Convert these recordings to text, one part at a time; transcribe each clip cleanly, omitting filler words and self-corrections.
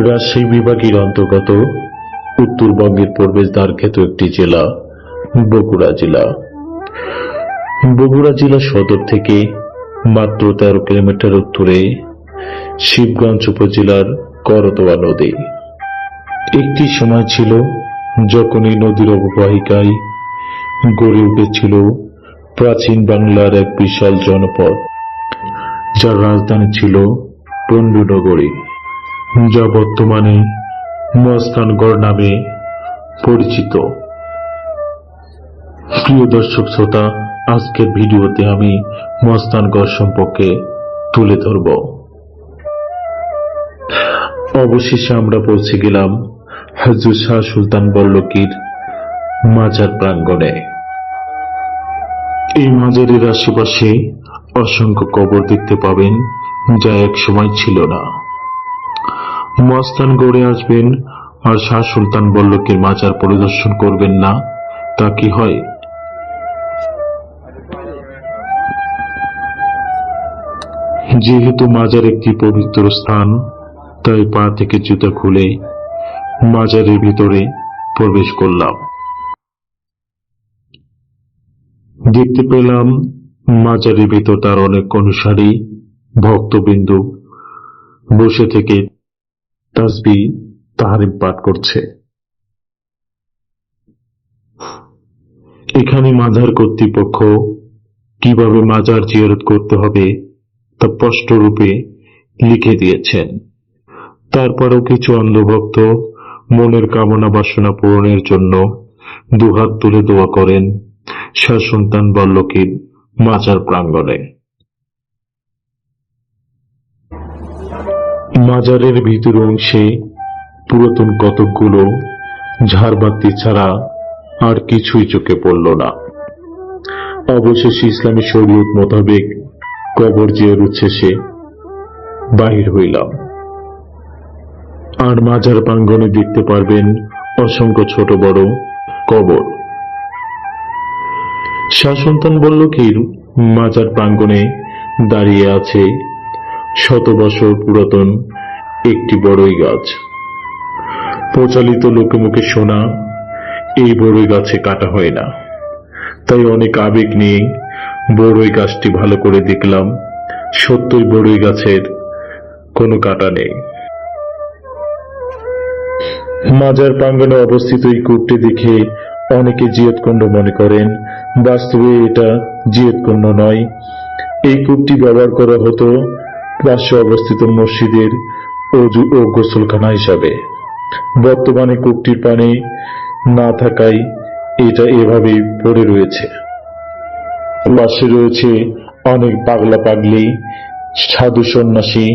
রাজশাহী বিভাগের অন্তর্গত উত্তরবঙ্গের প্রবেশদ্বারখ্যাত একটি জেলা বগুড়া জেলা। বগুড়া জেলা সদর থেকে মাত্র 13 কিলোমিটার উত্তরে শিবগঞ্জ উপজেলার করতোয়া নদী। একটি সময় ছিল যখন এই নদীর অববাহিকায় গড়ে উঠেছিল প্রাচীন বাংলার এক বিশাল জনপদ, যার রাজধানী ছিল টন্ডুনগরী, যা বর্তমানে মহাস্থানগড় নামে পরিচিত। প্রিয় দর্শক শ্রোতা, আজকের ভিডিওতে আমি মহাস্থানগড় সম্পর্কে তুলে ধরব। অবশেষে আমরা পৌঁছে গেলাম হযরত শাহ সুলতান বল্লকীর মাজার প্রাঙ্গণে। এই মাজারের আশেপাশে অসংখ্য কবর দেখতে পাবেন, যা এক সময় ছিল না। মহাস্থানগড়ে আসবেন আর শাহ সুলতান বল্লকীর মাজার পরিদর্শন করবেন না, তা কি হয়? যেহেতু মাজার একটি পবিত্র স্থান, তাই পা থেকে জুতা খুলে মাজারের ভিতরে প্রবেশ করলাম। দেখতে পেলাম মাজারের ভিতর তার অনেক অনুসারী ভক্তবিন্দু বসে থেকে তাসবিহ তাহরিম পাঠ করছে। এখানে মাজার কর্তৃপক্ষ কিভাবে মাজার জিয়ারত করতে হবে তা স্পষ্ট রূপে লিখে দিয়েছেন। তারপরও কিছু অন্ধভক্ত মনের কামনা বাসনা পূরণের জন্য দুহাত তুলে দোয়া করেন শাহ সুলতান বল্লকীর মাজার প্রাঙ্গণে। মাজারের ভিতর অংশে পুরাতন কতকগুলো ঝাড়বাতি ছাড়া আর কিছুই চোখে পড়ল না। অবশেষে ইসলামী শরীয়ত মোতাবেক কবর জিয়ারত শেষে বাহির হইলাম। আর মাজার প্রাঙ্গণে দেখতে পারবেন অসংখ্য ছোট বড় কবর। শাহ সুলতান বল্লকীর মাজার প্রাঙ্গণে দাঁড়িয়ে আছে 100 বছর পুরাতন একটি বড়ই গাছ। প্রচলিত লোকে মুখে শোনা এই বড়ই গাছে কাটা হয় না, তাই অনেক আবেগ নিয়ে বড়ই গাছটি ভালো করে দেখলাম। সত্যই বড়ই গাছের কোনো কাটা নেই। মাজার প্রাঙ্গণে অবস্থিত এই কূপটি দেখে অনেকে জিয়তকুণ্ড মনে করেন। বাস্তবে এটা জিয়তকুণ্ড নয়। এই কূপটি ব্যবহার করা হতো পাশে অবস্থিত মসজিদের ওযু ও গোসলখানা হিসাবে। বর্তমানে কূপটির পানি না থাকায় এটা এভাবেই পড়ে রয়েছে। পাশে রয়েছে অনেক পাগলা পাগলি সাধু সন্ন্যাসী,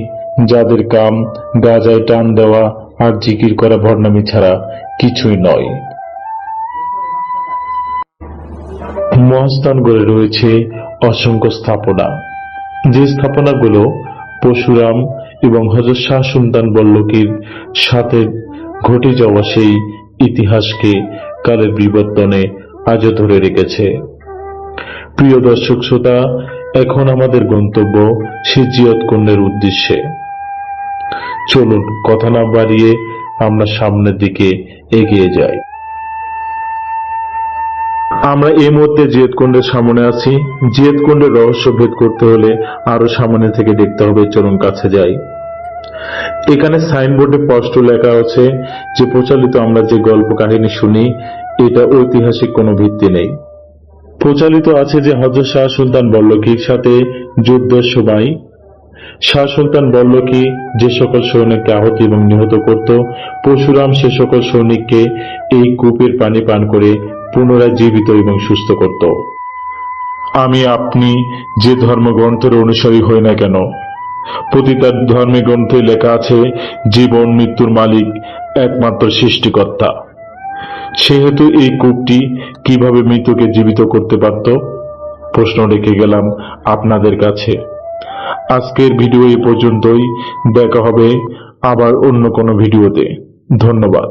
যাদের কাম গাজায় টান দেওয়া আর জিকির করা ভণ্ডামি ছাড়া কিছুই নয়। মহাস্থানগড়ে রয়েছে অসংখ্য স্থাপনা, যে স্থাপনাগুলো পরশুরাম এবং হযরত শাহ সুলতান বল্লকীর সাথে ঘটে যাওয়া সেই ইতিহাসকে কালের বিবর্তনে আজও ধরে রেখেছে। প্রিয় দর্শক শ্রোতা, এখন আমাদের গন্তব্য সেই জিয়তকুণ্ডের উদ্দেশ্যে। চলুন কথা না বাড়িয়ে আমরা সামনের দিকে এগিয়ে যাই। আমরা এই মুহূর্তে জিয়তকুণ্ডের সামনে আছি। জিয়তকুণ্ডের রহস্য ভেদ করতে হলে আরো সামনে থেকে দেখতে হবে। চলুন কাছে যাই। এখানে সাইনবোর্ডে স্পষ্ট লেখা আছে যে প্রচলিত আমরা যে গল্প কাহিনী শুনি, এটা ঐতিহাসিক কোনো ভিত্তি নেই। প্রচলিত আছে যে হযরত শাহ সুলতান বল্লকীর সাথে যুদ্ধের সময় শাহ সুলতান বল্লকী যে সকল সৈনিককে আহত এবং নিহত করত, পরশুরাম সে সকল সৈনিককে এই কূপের পানি পান করে পুনরায় জীবিত এবং সুস্থ করত। আমি আপনি যে ধর্মগ্রন্থের অনুসারী হই না কেন, প্রতিটা ধর্মীয় গ্রন্থে লেখা আছে জীবন মৃত্যুর মালিক একমাত্র সৃষ্টিকর্তা। সেহেতু এই কূপটি কিভাবে মৃতকে জীবিত করতে পারত? প্রশ্ন রেখে গেলাম আপনাদের কাছে। আজকের ভিডিও এই পর্যন্তই। দেখা হবে আবার অন্য কোনো ভিডিওতে। ধন্যবাদ।